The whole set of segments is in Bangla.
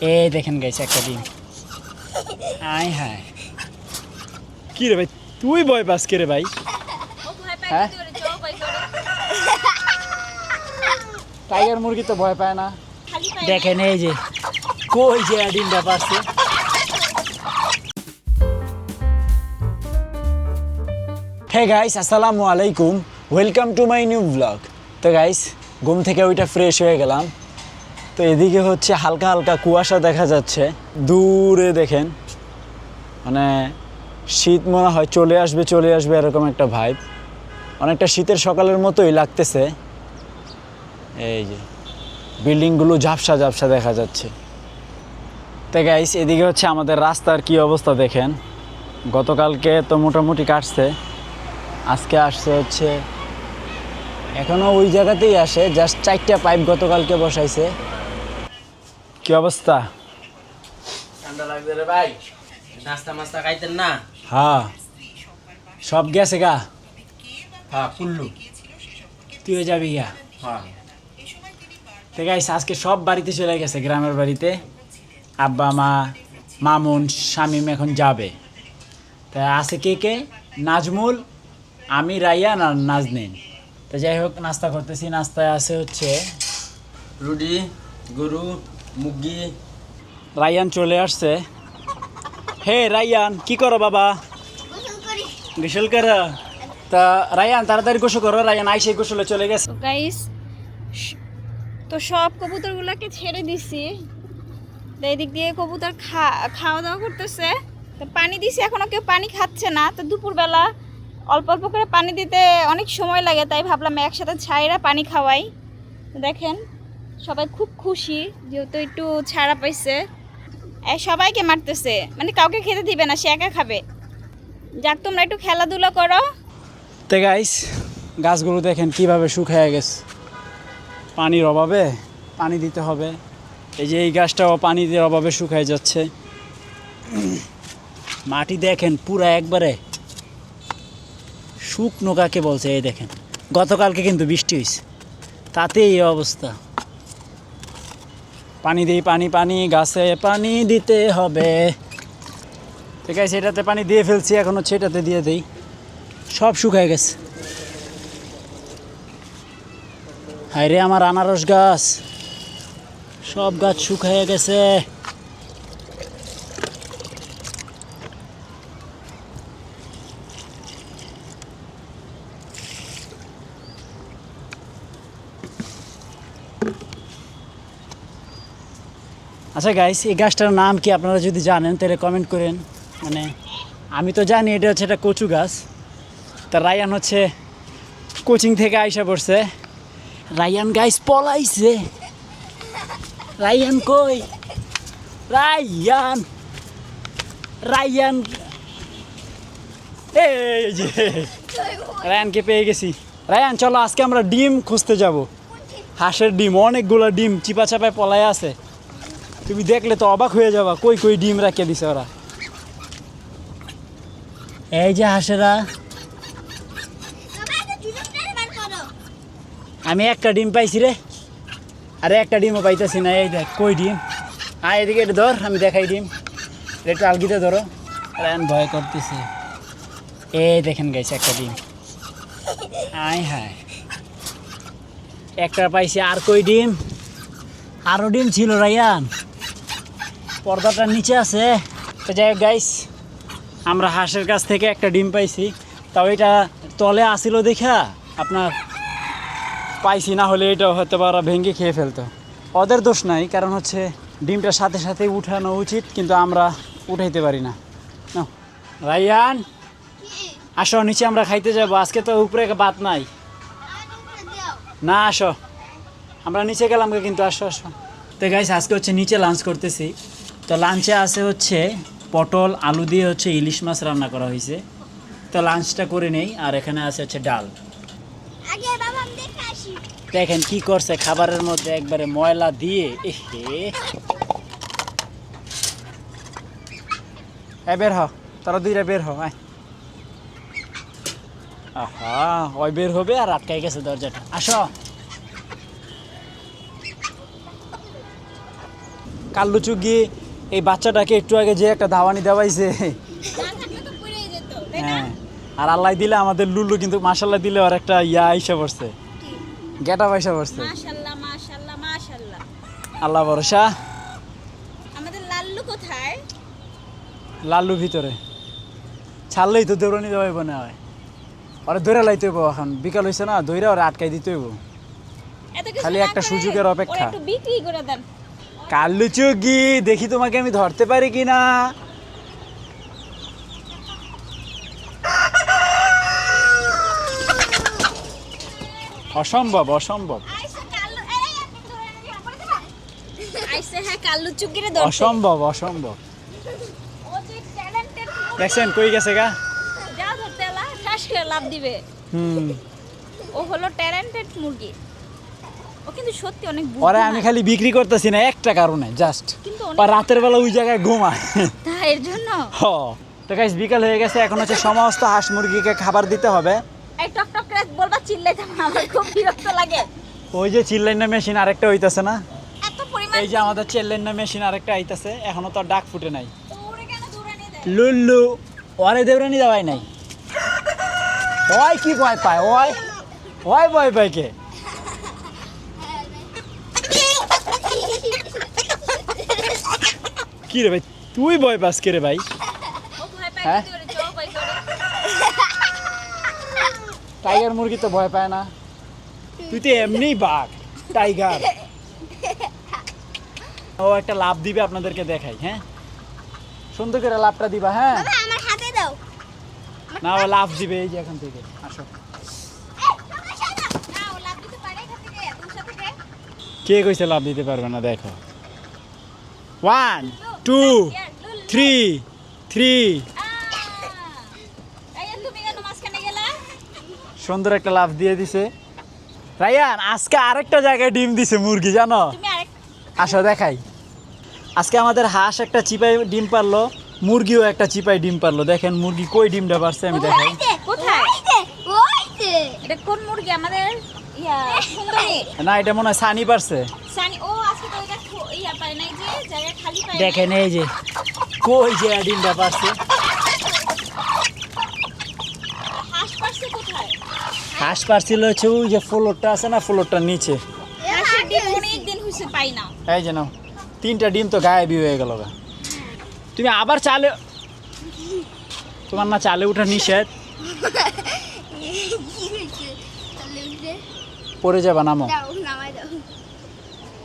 এই দেখেন গাইস একটা ডিম। আয় হায়, কি রে ভাই তুই ভয় পাস কে রে ভাই? হ্যাঁ, টাইগার মুরগি তো ভয় পায় না। দেখেন এই যে কই যে ডিমটা পারছে। হে গাইস, আসসালামু আলাইকুম, welcome to my new blog. তো গাইস, ঘুম থেকে ওইটা ফ্রেশ হয়ে গেলাম। তো এদিকে হচ্ছে হালকা হালকা কুয়াশা দেখা যাচ্ছে, দূরে দেখেন, মানে শীত মনে হয় চলে আসবে এরকম একটা ভাইব। অনেকটা শীতের সকালের মতোই লাগতেছে। এই যে বিল্ডিংগুলো ঝাপসা ঝাপসা দেখা যাচ্ছে। তো গাইস, এদিকে হচ্ছে আমাদের রাস্তার কি অবস্থা দেখেন। গতকালকে তো মোটামুটি কাটছে, আজকে আসছে হচ্ছে এখনও ওই জায়গাতেই আসে, জাস্ট 4টা পাইপ গতকালকে বসাইছে। কি অবস্থা? ঠান্ডা লাগবে রে ভাই, নাস্তা মাস্তা খাইতেন না? হ্যাঁ, সব গেছে গা। হ্যাঁ কুল্লু। তুইও যাবি গা? হ্যাঁ। তো গাইস, আজকে সব বাড়িতে চলে গেছে, গ্রামের বাড়িতে। আব্বা মা মামুন শামিম এখন যাবে। তা আছে কে কে? নাজমুল, আমি, রাইয়ান আর নাজনীন। তো যাই হোক, নাস্তা করতেছি। নাস্তায় আছে হচ্ছে রুটি, গরু, মুরগি। রাইয়ান চলে আসছে। হে রাইয়ান, কি করো বাবা? গোসল করো? তা রাইয়ান তাড়াতাড়ি গোসল করো। রাইয়ান আইসে গোসলে চলে গেছে। তো গাইস, তো সব কবুতরগুলোকে ছেড়ে দিছি। তো এদিক দিয়ে কবুতর খাওয়া দাওয়া করতেছে। তো পানি দিছি, এখনো কেউ পানি খাচ্ছে না। তো দুপুরবেলা অল্প অল্প করে পানি দিতে অনেক সময় লাগে, তাই ভাবলাম একসাথে ছাইরা পানি খাওয়াই। তো দেখেন সবাই খুব খুশি, যেহেতু একটু ছাড়া পাইছে। সবাইকে মারতেছে, মানে কাউকে খেতে দিবে না, সে একা খাবে। যাক, তোমরা একটু খেলাধুলা করো। তো গাইস, গাছগুলো দেখেন কিভাবে শুকিয়ে গেছে, পানির অভাবে। পানি দিতে হবে। এই যে এই গাছটাও পানির অভাবে শুকিয়ে যাচ্ছে। মাটি দেখেন পুরা একবারে শুকনো কাকে বলছে। এই দেখেন, গতকালকে কিন্তু বৃষ্টি হয়েছে, তাতে এই অবস্থা। পানি দিই, পানি পানি, গাছে পানি দিতে হবে। ঠিক আছে, এটাতে পানি দিয়ে ফেলছি, এখন হচ্ছে এটাতে দিয়ে দিই। সব শুকায় গেছে। হায় রে আমার আনারস গাছ, সব গাছ শুকায় গেছে। আচ্ছা গাইস, এই গাছটার নাম কি আপনারা যদি জানেন তাহলে কমেন্ট করেন। মানে আমি তো জানি এটা হচ্ছে একটা কচু গাছ। তা রায়ান হচ্ছে কোচিং থেকে আইসা পড়ছে। রায়ান গাইস পলাইছে। রায়ান কই? রায়ান, রায়ান, এই যে রায়ানকে পেয়ে গেছি। রায়ান চলো, আজকে আমরা ডিম খুঁজতে যাব। হাঁসের ডিম, অনেকগুলো ডিম চিপা চাপায় পলায় আছে। তুমি দেখলে তো অবাক হয়ে যাবা, কই কই ডিম রাখিয়ে দিছে ওরা। এই যে হাঁসেরা। আমি একটা ডিম পাইছি রে, আরে একটা ডিমও পাইতেছি না। এই দেখ কই ডিম। এদিকে এটা ধর, আমি দেখাই ডিম। একটু আলগিতে ধরো। রায়ান ভয় করতেছে। এই দেখেন গাইছে একটা ডিম। আয় হায়, একটা পাইছি। আর কই ডিম? আরও ডিম ছিল রায়ান, পর্দাটার নিচে আছে। তো যাই হোক গাইস, আমরা হাঁসের কাছ থেকে একটা ডিম পাইছি। তাও এটা তলে আসিল দেখা আপনার পাইছি, না হলে এটা হয়তো বা ওরা ভেঙে খেয়ে ফেলতো। ওদের দোষ নাই, কারণ হচ্ছে ডিমটার সাথে সাথে উঠানো উচিত, কিন্তু আমরা উঠাইতে পারি না। নাও রাইয়ান, আসো নিচে, আমরা খাইতে যাবো। আজকে তো উপরে ভাত নাই। না আসো, আমরা নিচে গেলাম কিন্তু। আসো আসো। তো গাইস, আজকে হচ্ছে নিচে লাঞ্চ করতেছি। তো লাঞ্চে আছে হচ্ছে পটল আলু দিয়ে হচ্ছে ইলিশ মাছ রান্না করা হয়েছে। তো লাঞ্চটা করে নেই। আর এখানে আছে হচ্ছে ডাল। দেখেন কি করছে খাবারের মধ্যে, একবারে ময়লা দিয়ে। বের হ, তারা দুইটা বের হ। আহা, ওই বের হবে আর আটকাই গেছে দরজাটা। আসো। কাল্লু চুগি এই বাচ্চাটাকে একটু আগে যে একটা ধাওয়ানি দেওয়াইছে। হ্যাঁ, আর আল্লাহ দিলে আমাদের লুলু কিন্তু মাশাল্লাহ দিলে আর একটা ইয়া আইসা পড়ছে, গেটা পয়সা পড়ছে। মাশাআল্লাহ মাশাআল্লাহ মাশাআল্লাহ। আল্লাহ ভরসা। আমাদের লাল্লু কোথায়? লাল্লু ভিতরে ছাড়লেই তো দৌড়ানি দেওয়াইব না হয়, ওরা ধরে লাইতে হইব। এখন বিকাল হয়েছে না, দৌড়া ওরা আটকাই দিতে হইব। এত কিছু খালি না একটা করে সুযোগের ওরা অপেক্ষা। একটু বিক্রি করে দেন। কাল্লু চুগি দেখি তোমাকে আমি ধরতে পারি কিনা। অসম্ভব অসম্ভব আইসে হ্যাঁ কাল্লু চুগিরে ধরতে। অসম্ভব অসম্ভব। ও যে ট্যালেন্টেড, দেখছেন কই গেছে গা? যা ধরতে এলা ঠাস করে লাভ দিবে। হুম, ও হলো ট্যালেন্টেড মুরগি। ও কিন্তু সত্যি অনেক ওরা বুদ্ধিমান। আমি খালি বিক্রি করতেছি না একটা কারণে, জাস্ট কিন্তু রাতের বেলা ওই জায়গায় ঘুমায়। তাই এর জন্য হ, তো গাইস বিকাল হয়ে গেছে, এখন হচ্ছে সমস্ত হাঁস মুরগিকে খাবার দিতে হবে। এই টক টক করে বলবা চিল্লাইতাম না, আমার খুব বিরক্ত লাগে। ওই যে চিল্লাইনা মেশিন আরেকটা হইতাছে না, এত পরিমাণ এই যে আমাদের চিল্লাইনা মেশিন আরেকটা আইতাছে, এখনো তো আর ডাক ফুটে নাই। ওরে কেন দৌড়ানি দেয়? লুল্লু ওরে দেবরানি দেওয়াই নাই। ওই কি ভয় পায়? ওই ভয় পায় কে? কি রে ভাই, তুই ভয় পাস কে রে ভাই? ও ভয় পায় হ্যাঁ? কি করে? চল ভয় করে। টাইগার মুরগি তো ভয় পায় না, তুই তো এমনি বাঘ টাইগার। ও একটা লাভ দিবে, আপনাদেরকে দেখাই। হ্যাঁ, সুন্দর করে লাভটা দিবা। হ্যাঁ, বাবা আমার হাতে দাও। না ও লাভ দিবে, এই যে এখান থেকে আসো। না ও লাভ দিতে পারে এখান থেকে, তুমসা থেকে। কে কইছে লাভ দিতে পারবে না? দেখো, 1 2 3 3। এই তুমি কেন মাঝখানে গেলা? সুন্দর একটা লাভ দিয়ে দিছে রায়ান। আজকে আরেকটা জায়গায় ডিম দিছে মুরগি, জানো? তুমি আরেক আসো দেখাই। আজকে আমাদের হাঁস একটা চিপাই ডিম পারলো, মুরগিও একটা চিপাই ডিম পারলো। দেখেন মুরগি কই ডিমটা পারছে, আমি দেখাই। কোথায়? এটা কোন মুরগি? আমাদের ইয়া সুন্দরী না, এটা মনে হয় সানি পারছে। সানি। ও আজকে তো এটা ইয়া পায় নাই, যে জায়গা খালি পায়। দেখেন এই যে কই যে ডিমটা পারছে। হাঁস পারছে কোথায়? হাঁস পারছিল হচ্ছে ওই যে ফ্লোরটা আছে না, ফ্লোরটার নিচে। হাঁসের ডিম অনেক দিন হইছে পাই না। এই যে নাও, 3টা ডিম তো গায়েবই হয়ে গেল গা। তুমি আবার চালে, তোমার না চালে ওঠা নিষেধ, পড়ে যাবা, নামো।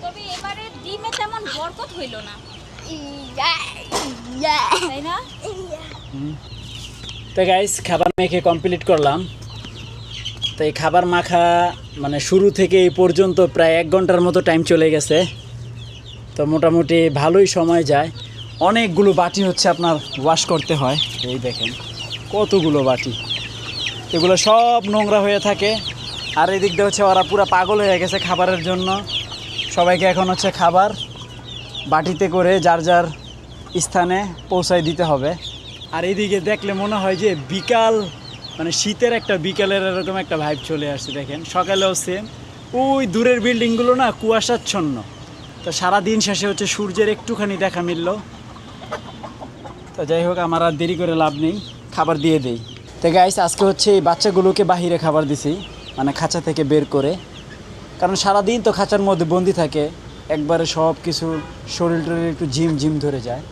তবে এবারে ডিমে তেমন বরকত হইল না, তাই না? তো গাইস খাবার মেখে কমপ্লিট করলাম। তো এই খাবার মাখা মানে শুরু থেকে এই পর্যন্ত প্রায় 1 ঘন্টার মতো টাইম চলে গেছে। তো মোটামুটি ভালোই সময় যায়। অনেকগুলো বাটি হচ্ছে আপনার ওয়াশ করতে হয়, এই দেখেন কতগুলো বাটি, এগুলো সব নোংরা হয়ে থাকে। আর এই দিক দিয়ে হচ্ছে ওরা পুরো পাগল হয়ে গেছে খাবারের জন্য। সবাইকে এখন হচ্ছে খাবার বাটিতে করে যার যার স্থানে পৌঁছায় দিতে হবে। আর এইদিকে দেখলে মনে হয় যে বিকাল, মানে শীতের একটা বিকালের এরকম একটা ভাইব চলে আসছে। দেখেন সকালেও সেম, ওই দূরের বিল্ডিংগুলো না কুয়াশাচ্ছন্ন। তো সারাদিন শেষে হচ্ছে সূর্যের একটুখানি দেখা মিলল। তো যাই হোক, আমার আর দেরি করে লাভ নেই, খাবার দিয়ে দেই। তো গাইস আজকে হচ্ছে এই বাচ্চাগুলোকে বাহিরে খাবার দিছি, মানে খাঁচা থেকে বের করে। কারণ সারাদিন তো খাঁচার মধ্যে বন্দি থাকে, একবারে সব কিছু শরীর টরীর একটু ঝিম ঝিম ধরে যায়।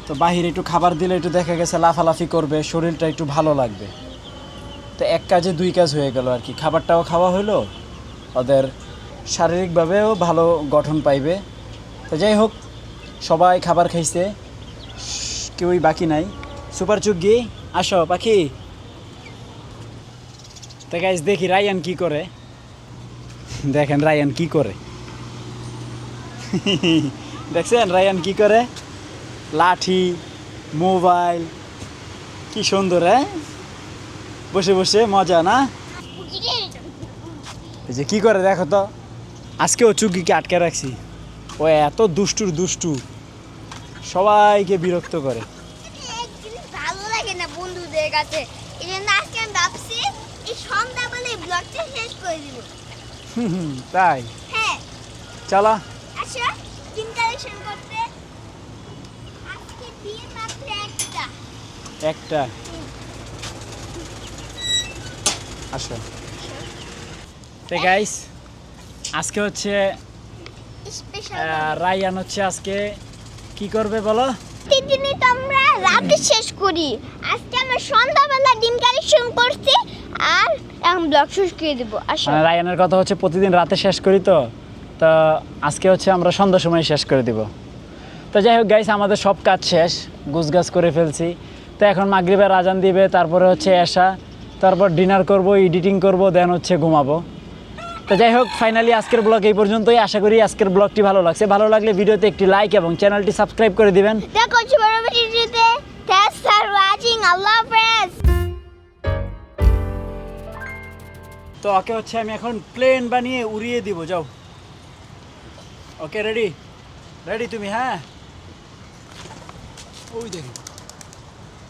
তো বাহিরে একটু খাবার দিলে একটু দেখা গেছে লাফালাফি করবে, শরীরটা একটু ভালো লাগবে। তো এক কাজে 2 কাজ হয়ে গেল আর কি, খাবারটাও খাওয়া হলো, ওদের শারীরিকভাবেও ভালো গঠন পাইবে। তো যাই হোক, সবাই খাবার খাইছে, কেউই বাকি নাই। সুপার চুগি আসো পাখি। তো গাইস দেখি রায়ান কি করে। দেখেন রায়ান কি করে, দেখছেন রায়ান কি করে? লাঠি, মোবাইল, কি সুন্দর। হ্যাঁ, বসে বসে মজা না? এই যে কি করে দেখো তো। আজকেও চুগিকে আটকে রাখছি, ও এত দুষ্টুর দুষ্টু, সবাইকে বিরক্ত করে। ভালো লাগে না বন্ধুদের কাছে, এই জন্য আজকে আমি ভাবছি এই সন্ধ্যাবেলা এই ব্লগটা শেষ করে দিব। তাই হ্যাঁ চলো। আচ্ছা, কিন্তু কালেকশন করতে। আজকে ডিম মাত্র একটা। একটা আসো তো গাইস আজকে হচ্ছে স্পেশাল রায়ান হচ্ছে আজকে কি করবে বলো? প্রতিদিনই তো আমরা রাতে শেষ করি। আজকে আমরা সন্ধ্যাবেলা ডিম কালেকশন করছি আর এখন ব্লগ শেষ করে দেবো। আসো মানে রায়ানের কথা হচ্ছে প্রতিদিন রাতে শেষ করি তো তো আজকে হচ্ছে আমরা সন্ধ্যার সময় শেষ করে দিব। তো যাই হোক গাইস আমাদের সব কাজ শেষ, গুছগাছ করে ফেলছি। তো এখন মাগরিবের আজান দিবে, তারপরে হচ্ছে এশা, তারপর ডিনার করব, এডিটিং করব, দেন হচ্ছে ঘুমাবো। তো যাই হোক ফাইনালি আজকের ব্লগ এই পর্যন্তই। আশা করি আজকের ব্লগটি ভালো লাগছে। ভালো লাগলে ভিডিওতে একটি লাইক এবং চ্যানেলটি সাবস্ক্রাইব করে দিবেন। দেখা হচ্ছে পরবর্তী ভিডিওতে। Thanks for watching. আল্লাহ হাফেজ। তো ওকে হচ্ছে আমি এখন প্লেন বানিয়ে উড়িয়ে দিব। যাও, ওকে রেডি রেডি তুমি? হ্যাঁ ওই দেখি